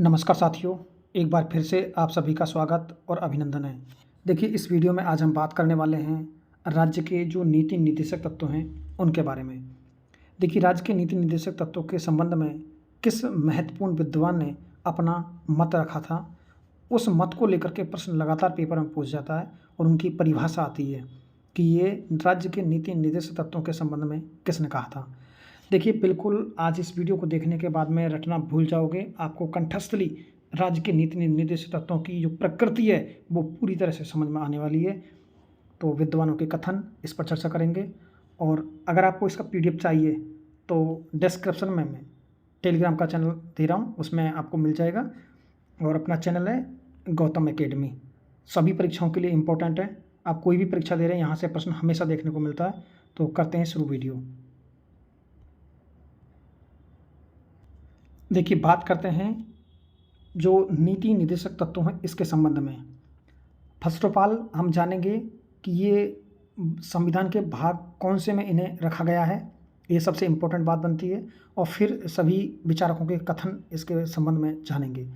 नमस्कार साथियों, एक बार फिर से आप सभी का स्वागत और अभिनंदन है। देखिए, इस वीडियो में आज हम बात करने वाले हैं राज्य के जो नीति निर्देशक तत्व हैं उनके बारे में। देखिए, राज्य के नीति निर्देशक तत्वों के संबंध में किस महत्वपूर्ण विद्वान ने अपना मत रखा था, उस मत को लेकर के प्रश्न लगातार पेपर में पूछ जाता है और उनकी परिभाषा आती है कि ये राज्य के नीति निर्देशक तत्वों के संबंध में किसने कहा था। देखिए, बिल्कुल आज इस वीडियो को देखने के बाद में रटना भूल जाओगे। आपको कंठस्थली राज्य के नीति निर्देशक तत्वों की जो प्रकृति है वो पूरी तरह से समझ में आने वाली है। तो विद्वानों के कथन इस पर चर्चा करेंगे और अगर आपको इसका पीडीएफ चाहिए तो डिस्क्रिप्शन में मैं टेलीग्राम का चैनल दे रहा हूँ, उसमें आपको मिल जाएगा। और अपना चैनल है गौतम एकेडमी, सभी परीक्षाओं के लिए इम्पोर्टेंट है। आप कोई भी परीक्षा दे रहे हैं, यहाँ से प्रश्न हमेशा देखने को मिलता है। तो करते हैं शुरू वीडियो। देखिए, बात करते हैं जो नीति निर्देशक तत्व हैं इसके संबंध में। फर्स्ट ऑफ ऑल हम जानेंगे कि ये संविधान के भाग कौन से में इन्हें रखा गया है, ये सबसे इम्पोर्टेंट बात बनती है। और फिर सभी विचारकों के कथन इसके संबंध में जानेंगे।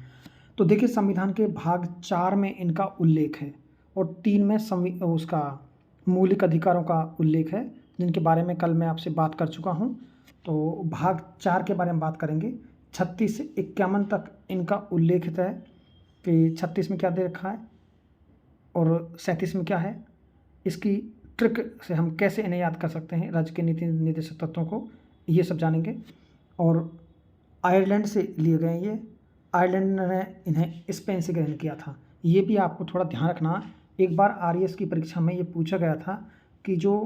तो देखिए, संविधान के भाग 4 में इनका उल्लेख है और 3 में उसका मौलिक अधिकारों का उल्लेख है, जिनके बारे में कल मैं आपसे बात कर चुका हूँ। तो भाग 4 के बारे में बात करेंगे। 36 से 51 तक इनका उल्लेखित है कि 36 में क्या दे रखा है और 37 में क्या है। इसकी ट्रिक से हम कैसे इन्हें याद कर सकते हैं, राज्य के नीति निर्देशक तत्वों को, ये सब जानेंगे। और आयरलैंड से लिए गए ये, आयरलैंड ने इन्हें स्पेन से ग्रहण किया था। ये भी आपको थोड़ा ध्यान रखना। एक बार आरएएस की परीक्षा में ये पूछा गया था कि जो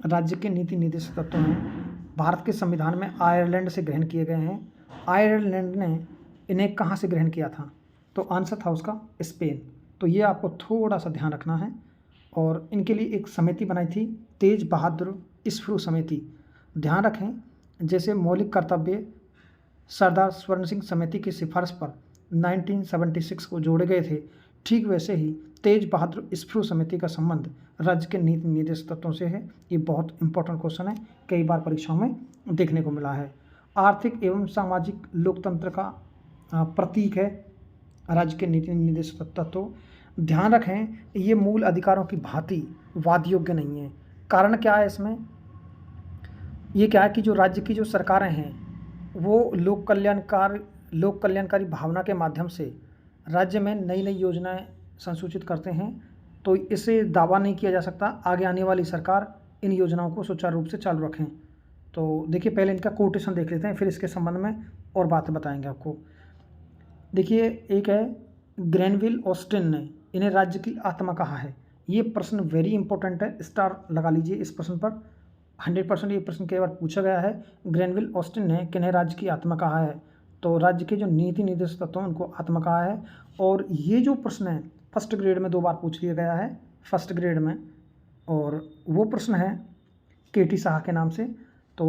राज्य के नीति निर्देशक तत्व हैं भारत के संविधान में आयरलैंड से ग्रहण किए गए हैं, आयरलैंड ने इन्हें कहाँ से ग्रहण किया था, तो आंसर था उसका स्पेन। तो ये आपको थोड़ा सा ध्यान रखना है। और इनके लिए एक समिति बनाई थी, तेज बहादुर स्फ्रू समिति। ध्यान रखें, जैसे मौलिक कर्तव्य सरदार स्वर्ण सिंह समिति की सिफारिश पर 1976 को जोड़े गए थे, ठीक वैसे ही तेज बहादुर स्फ्रू समिति का संबंध राज्य के नीति निर्देशक तत्वों से है। ये बहुत इंपॉर्टेंट क्वेश्चन है, कई बार परीक्षाओं में देखने को मिला है। आर्थिक एवं सामाजिक लोकतंत्र का प्रतीक है राज्य के नीति निर्देशक तत्व। ध्यान रखें, ये मूल अधिकारों की भांति वाद योग्य नहीं है। कारण क्या है इसमें, ये क्या है कि जो राज्य की जो सरकारें हैं वो लोक कल्याणकारी भावना के माध्यम से राज्य में नई नई योजनाएं संसूचित करते हैं। तो इसे दावा नहीं किया जा सकता आगे आने वाली सरकार इन योजनाओं को सुचारू रूप से चालू रखें। तो देखिए, पहले इनका कोटेशन देख लेते हैं, फिर इसके संबंध में और बातें बताएंगे आपको। देखिए, एक है ग्रेनविल ऑस्टिन ने इन्हें राज्य की आत्मा कहा है। ये प्रश्न वेरी इंपॉर्टेंट है, स्टार लगा लीजिए इस प्रश्न पर। 100% ये प्रश्न कई बार पूछा गया है। ग्रेनविल ऑस्टिन ने किन्हें राज्य की आत्मा कहा है, तो राज्य के जो नीति निर्देशक तत्व हैं उनको आत्मा कहा है। और ये जो प्रश्न है फर्स्ट ग्रेड में 2 बार पूछ लिया गया है, फर्स्ट ग्रेड में, और वो प्रश्न है केटी शाह के नाम से। तो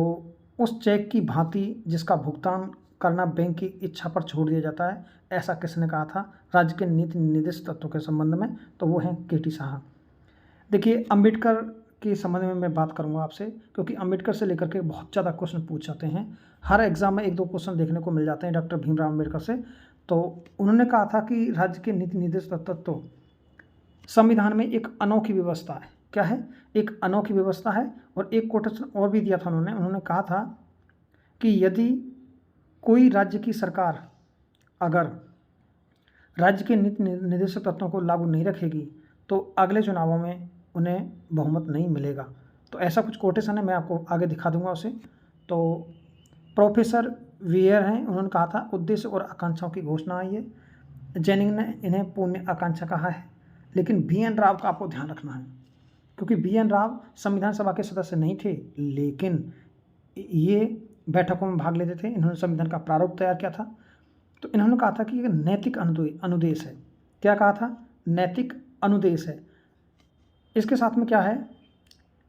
उस चेक की भांति जिसका भुगतान करना बैंक की इच्छा पर छोड़ दिया जाता है, ऐसा किसने कहा था राज्य के नीति निर्देशक तत्वों के संबंध में, तो वो हैं केटी शाह। देखिए, अंबेडकर के संबंध में मैं बात करूंगा आपसे, क्योंकि अंबेडकर से लेकर के बहुत ज़्यादा क्वेश्चन पूछ जाते हैं। हर एग्जाम में 1-2 क्वेश्चन देखने को मिल जाते हैं डॉक्टर भीमराव अंबेडकर से। तो उन्होंने कहा था कि राज्य के नीति निर्देशक तत्व संविधान में एक अनोखी व्यवस्था है। क्या है? एक अनोखी व्यवस्था है। और एक कोटेशन और भी दिया था उन्होंने कहा था कि यदि कोई राज्य की सरकार अगर राज्य के नीति निर्देशक तत्वों को लागू नहीं रखेगी तो अगले चुनावों में उन्हें बहुमत नहीं मिलेगा। तो ऐसा कुछ कोटेशन है, मैं आपको आगे दिखा दूंगा उसे। तो प्रोफेसर वियर हैं, उन्होंने कहा था उद्देश्य और आकांक्षाओं की घोषणा है ये। जेनिंग ने इन्हें पुण्य आकांक्षा कहा है। लेकिन BN राव का आपको ध्यान रखना है, क्योंकि BN राव संविधान सभा के सदस्य नहीं थे, लेकिन ये बैठकों में भाग लेते थे। इन्होंने संविधान का प्रारूप तैयार किया था। तो इन्होंने कहा था कि ये नैतिक अनुदेश है। क्या कहा था? नैतिक अनुदेश है। इसके साथ में क्या है,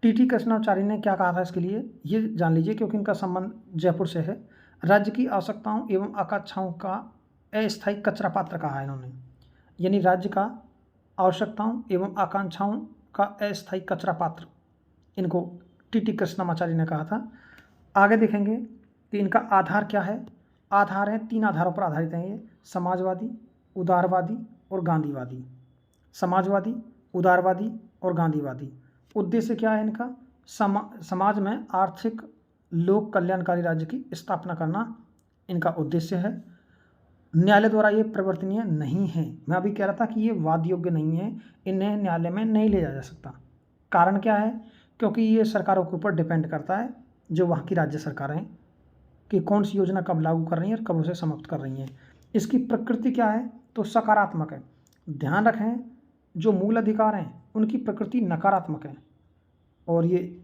TT कृष्णाचार्य ने क्या कहा था इसके लिए, ये जान लीजिए, क्योंकि इनका संबंध जयपुर से है। राज्य की आवश्यकताओं एवं आकांक्षाओं का अस्थायी कचरा पात्र कहा है इन्होंने, यानी राज्य का आवश्यकताओं एवं आकांक्षाओं का अस्थायी कचरा पात्र, इनको TT कृष्णाचार्य ने कहा था। आगे देखेंगे कि इनका आधार क्या है, आधार हैं, 3 आधारों पर आधारित हैं ये, समाजवादी, उदारवादी और गांधीवादी। समाजवादी, उदारवादी और गांधीवादी। उद्देश्य क्या है इनका? समाज में आर्थिक लोक कल्याणकारी राज्य की स्थापना करना इनका उद्देश्य है। न्यायालय द्वारा ये परिवर्तनीय नहीं है। मैं अभी कह रहा था कि ये वाद योग्य नहीं है, इन्हें न्यायालय में नहीं ले जाया जा सकता। कारण क्या है? क्योंकि ये सरकारों के ऊपर डिपेंड करता है, जो वहाँ की राज्य सरकारें, कि कौन सी योजना कब लागू कर रही हैं और कब उसे समाप्त कर रही हैं। इसकी प्रकृति क्या है? तो सकारात्मक है। ध्यान रखें, जो मूल अधिकार हैं उनकी प्रकृति नकारात्मक है और ये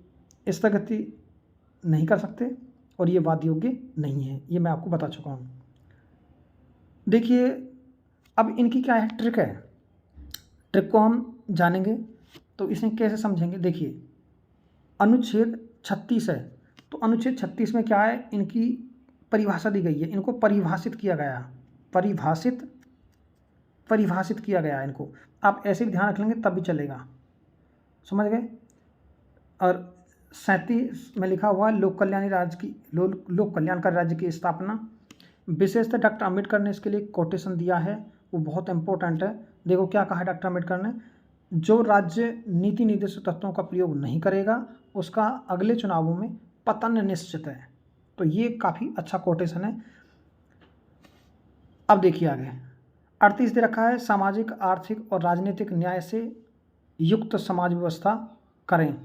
स्थगित नहीं कर सकते और ये वाद योग्य नहीं है, ये मैं आपको बता चुका हूँ। देखिए, अब इनकी क्या है ट्रिक है, ट्रिक को हम जानेंगे तो इसे कैसे समझेंगे। देखिए, अनुच्छेद 36 है, तो अनुच्छेद 36 में क्या है, इनकी परिभाषा दी गई है, इनको परिभाषित किया गया है, परिभाषित किया गया है इनको। आप ऐसे भी ध्यान रख लेंगे तब भी चलेगा, समझ गए। और 37 में लिखा हुआ है लोक कल्याणकारी राज्य की स्थापना। विशेषतः डॉक्टर अम्बेडकर ने इसके लिए कोटेशन दिया है, वो बहुत इंपॉर्टेंट है। देखो क्या कहा है डॉक्टर अम्बेडकर ने, जो राज्य नीति निर्देशक तत्वों का प्रयोग नहीं करेगा उसका अगले चुनावों में पतन निश्चित है। तो ये काफ़ी अच्छा कोटेशन है। अब देखिए आगे 38 दे रखा है, सामाजिक, आर्थिक और राजनीतिक न्याय से युक्त समाज व्यवस्था करें,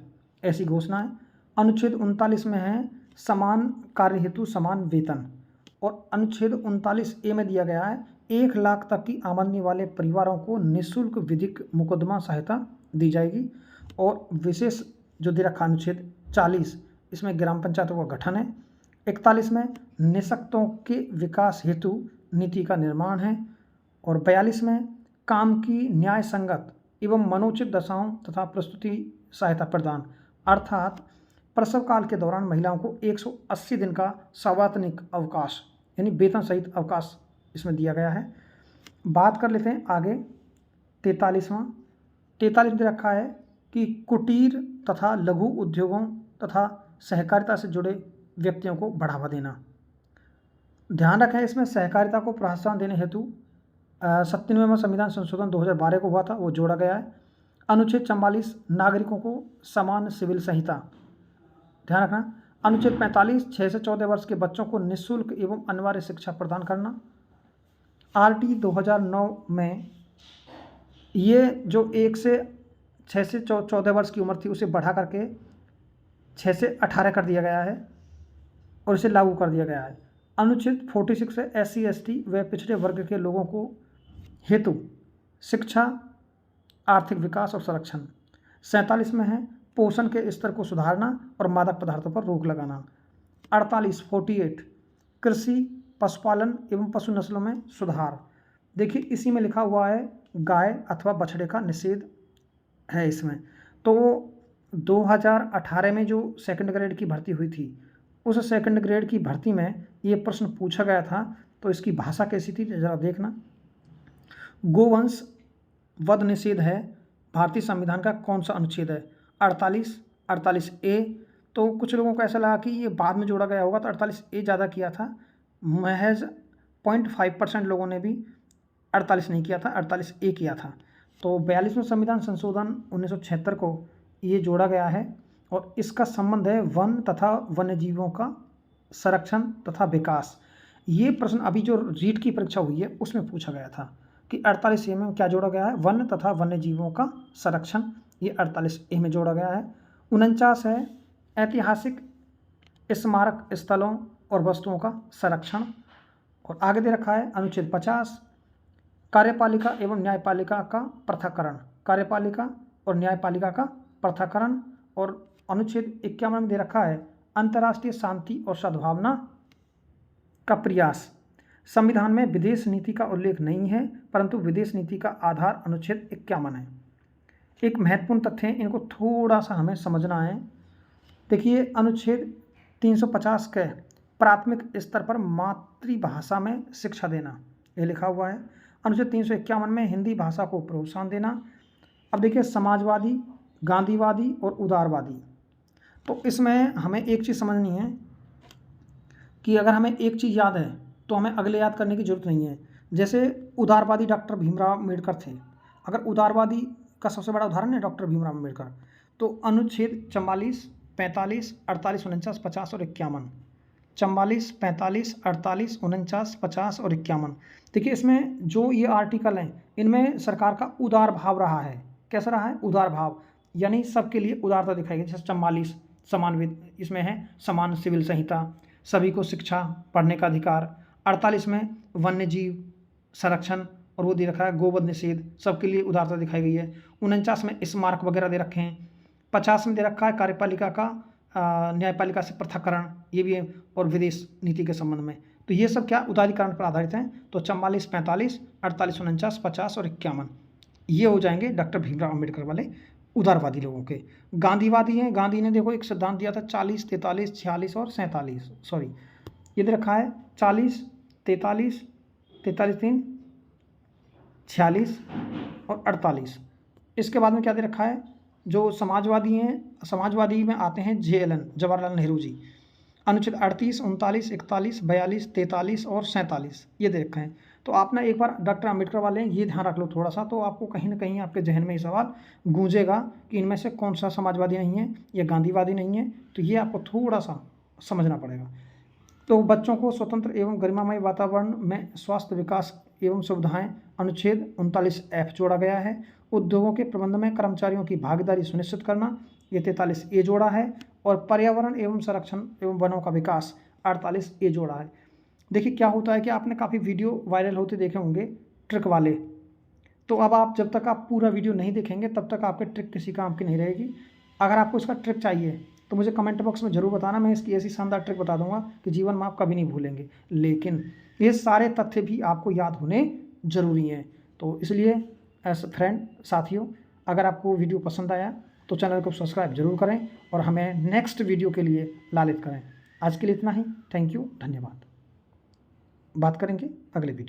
ऐसी घोषणा है। अनुच्छेद 39 में है समान कार्य हेतु समान वेतन। और अनुच्छेद 39A में दिया गया है 1 लाख तक की आमदनी वाले परिवारों को निःशुल्क विधिक मुकदमा सहायता दी जाएगी। और विशेष जो दे रखा अनुच्छेद 40, इसमें ग्राम पंचायतों का गठन है। 41 में निःशक्तों के विकास हेतु नीति का निर्माण है। और 42 में काम की न्याय संगत एवं मनोचित दशाओं तथा प्रस्तुति सहायता प्रदान, अर्थात प्रसव काल के दौरान महिलाओं को 180 दिन का सवैतनिक अवकाश यानी वेतन सहित अवकाश इसमें दिया गया है। बात कर लेते हैं आगे 43वां। 43 में रखा है कि कुटीर तथा लघु उद्योगों तथा सहकारिता से जुड़े व्यक्तियों को बढ़ावा देना। ध्यान रखें, इसमें सहकारिता को प्रोत्साहन देने हेतु 97वां संविधान संशोधन 2012 को हुआ था, वो जोड़ा गया है। अनुच्छेद 44 नागरिकों को समान सिविल संहिता। ध्यान रखना, अनुच्छेद 45 6 से 14 वर्ष के बच्चों को निःशुल्क एवं अनिवार्य शिक्षा प्रदान करना। RT 2009 में ये जो 1 से 6 से 14 वर्ष की उम्र थी उसे बढ़ा करके 6 से 18 कर दिया गया है और इसे लागू कर दिया गया है। अनुच्छेद 46 है SC ST व पिछड़े वर्ग के लोगों को हेतु शिक्षा, आर्थिक विकास और संरक्षण। 47 में है पोषण के स्तर को सुधारना और मादक पदार्थों पर रोक लगाना। 48 कृषि, पशुपालन एवं पशु नस्लों में सुधार। देखिए इसी में लिखा हुआ है गाय अथवा बछड़े का निषेध है इसमें। तो 2018 में जो सेकंड ग्रेड की भर्ती हुई थी, उस सेकंड ग्रेड की भर्ती में ये प्रश्न पूछा गया था, तो इसकी भाषा कैसी थी ज़रा देखना। गोवंश वध निषेध है भारतीय संविधान का कौन सा अनुच्छेद है? 48A। तो कुछ लोगों को ऐसा लगा कि ये बाद में जोड़ा गया होगा, तो 48A ज़्यादा किया था। महज 0.5% लोगों ने भी 48 नहीं किया था, 48A किया था। तो 42वें संविधान संशोधन 1976 को ये जोड़ा गया है और इसका संबंध है वन तथा वन्यजीवों का संरक्षण तथा विकास। ये प्रश्न अभी जो रीट की परीक्षा हुई है उसमें पूछा गया था कि 48A में क्या जोड़ा गया है? वन तथा वन्यजीवों का संरक्षण, ये 48A में जोड़ा गया है। 49 है ऐतिहासिक स्मारक स्थलों और वस्तुओं का संरक्षण। और आगे दे रखा है अनुच्छेद 50 कार्यपालिका एवं न्यायपालिका का पृथक्करण, कार्यपालिका और न्यायपालिका का पृथक्करण। और अनुच्छेद 51 में दे रखा है अंतर्राष्ट्रीय शांति और सद्भावना का प्रयास। संविधान में विदेश नीति का उल्लेख नहीं है, परंतु विदेश नीति का आधार अनुच्छेद 51 है। एक महत्वपूर्ण तथ्य है, इनको थोड़ा सा हमें समझना है। देखिए अनुच्छेद 350 के प्राथमिक स्तर पर मातृभाषा में शिक्षा देना, ये लिखा हुआ है। अनुच्छेद 351 में हिंदी भाषा को प्रोत्साहन देना। अब देखिए समाजवादी, गांधीवादी और उदारवादी, तो इसमें हमें एक चीज़ समझनी है कि अगर हमें एक चीज़ याद है तो हमें अगले याद करने की ज़रूरत नहीं है। जैसे उदारवादी डॉक्टर भीमराव अम्बेडकर थे। अगर उदारवादी का सबसे बड़ा उदाहरण है डॉक्टर भीमराव अम्बेडकर, तो अनुच्छेद 44, 45, 48, 49, 50 और 51। 44, 45, 48, 49, 50 और 51। देखिए इसमें जो ये आर्टिकल हैं, इनमें सरकार का उदार भाव रहा है। कैसा रहा है? उदार भाव, यानी सबके लिए उदारता दिखाई गई। जैसे 44 समान इसमें है समान सिविल संहिता, सभी को शिक्षा पढ़ने का अधिकार। 48 में वन्य जीव संरक्षण और वो दे रखा है गोवध निषेध, सबके लिए उदारता दिखाई गई है। 49 में स्मारक वगैरह दे रखे हैं। 50 में दे रखा है कार्यपालिका का न्यायपालिका से पृथक्करण, ये भी है, और विदेश नीति के संबंध में। तो ये सब क्या उदारीकरण पर आधारित हैं। तो 44, 45, 48, 49, 50 और 51 ये हो जाएंगे डॉक्टर भीमराव अम्बेडकर वाले उदारवादी लोगों के। गांधीवादी हैं, गांधी ने देखो एक सिद्धांत दिया था 40, 43, 46 और 47, सॉरी ये दे रखा है 40, 43, 43, 46 और 48। इसके बाद में क्या दे रखा है? जो समाजवादी हैं, समाजवादी में आते हैं JLN जवाहरलाल नेहरू जी। अनुच्छेद 38, 39, 41, 42, 43 और 47 ये दे रखे हैं। तो आप ना एक बार डॉक्टर अम्बेडकर वाले ये ध्यान रख लो थोड़ा सा, तो आपको कहीं ना कहीं आपके जहन में ये सवाल गूंजेगा कि इनमें से कौन सा समाजवादी नहीं है या गांधीवादी नहीं है। तो ये आपको थोड़ा सा समझना पड़ेगा। तो बच्चों को स्वतंत्र एवं गरिमामय वातावरण में स्वास्थ्य विकास एवं सुविधाएं अनुच्छेद 39F जोड़ा गया है। उद्योगों के प्रबंध में कर्मचारियों की भागीदारी सुनिश्चित करना, ये 43A जोड़ा है। और पर्यावरण एवं संरक्षण एवं वनों का विकास 48A जोड़ा है। देखिए क्या होता है कि आपने काफ़ी वीडियो वायरल होते देखे होंगे ट्रिक वाले, तो अब आप जब तक आप पूरा वीडियो नहीं देखेंगे तब तक आपके ट्रिक किसी काम की नहीं रहेगी। अगर आपको इसका ट्रिक चाहिए तो मुझे कमेंट बॉक्स में ज़रूर बताना, मैं इसकी ऐसी शानदार ट्रिक बता दूंगा कि जीवन में आप कभी नहीं भूलेंगे। लेकिन ये सारे तथ्य भी आपको याद होने ज़रूरी हैं। तो इसलिए एज फ्रेंड साथियों, अगर आपको वीडियो पसंद आया तो चैनल को सब्सक्राइब जरूर करें और हमें नेक्स्ट वीडियो के लिए लालित करें। आज के लिए इतना ही। थैंक यू, धन्यवाद। बात करेंगे अगले वीडियो।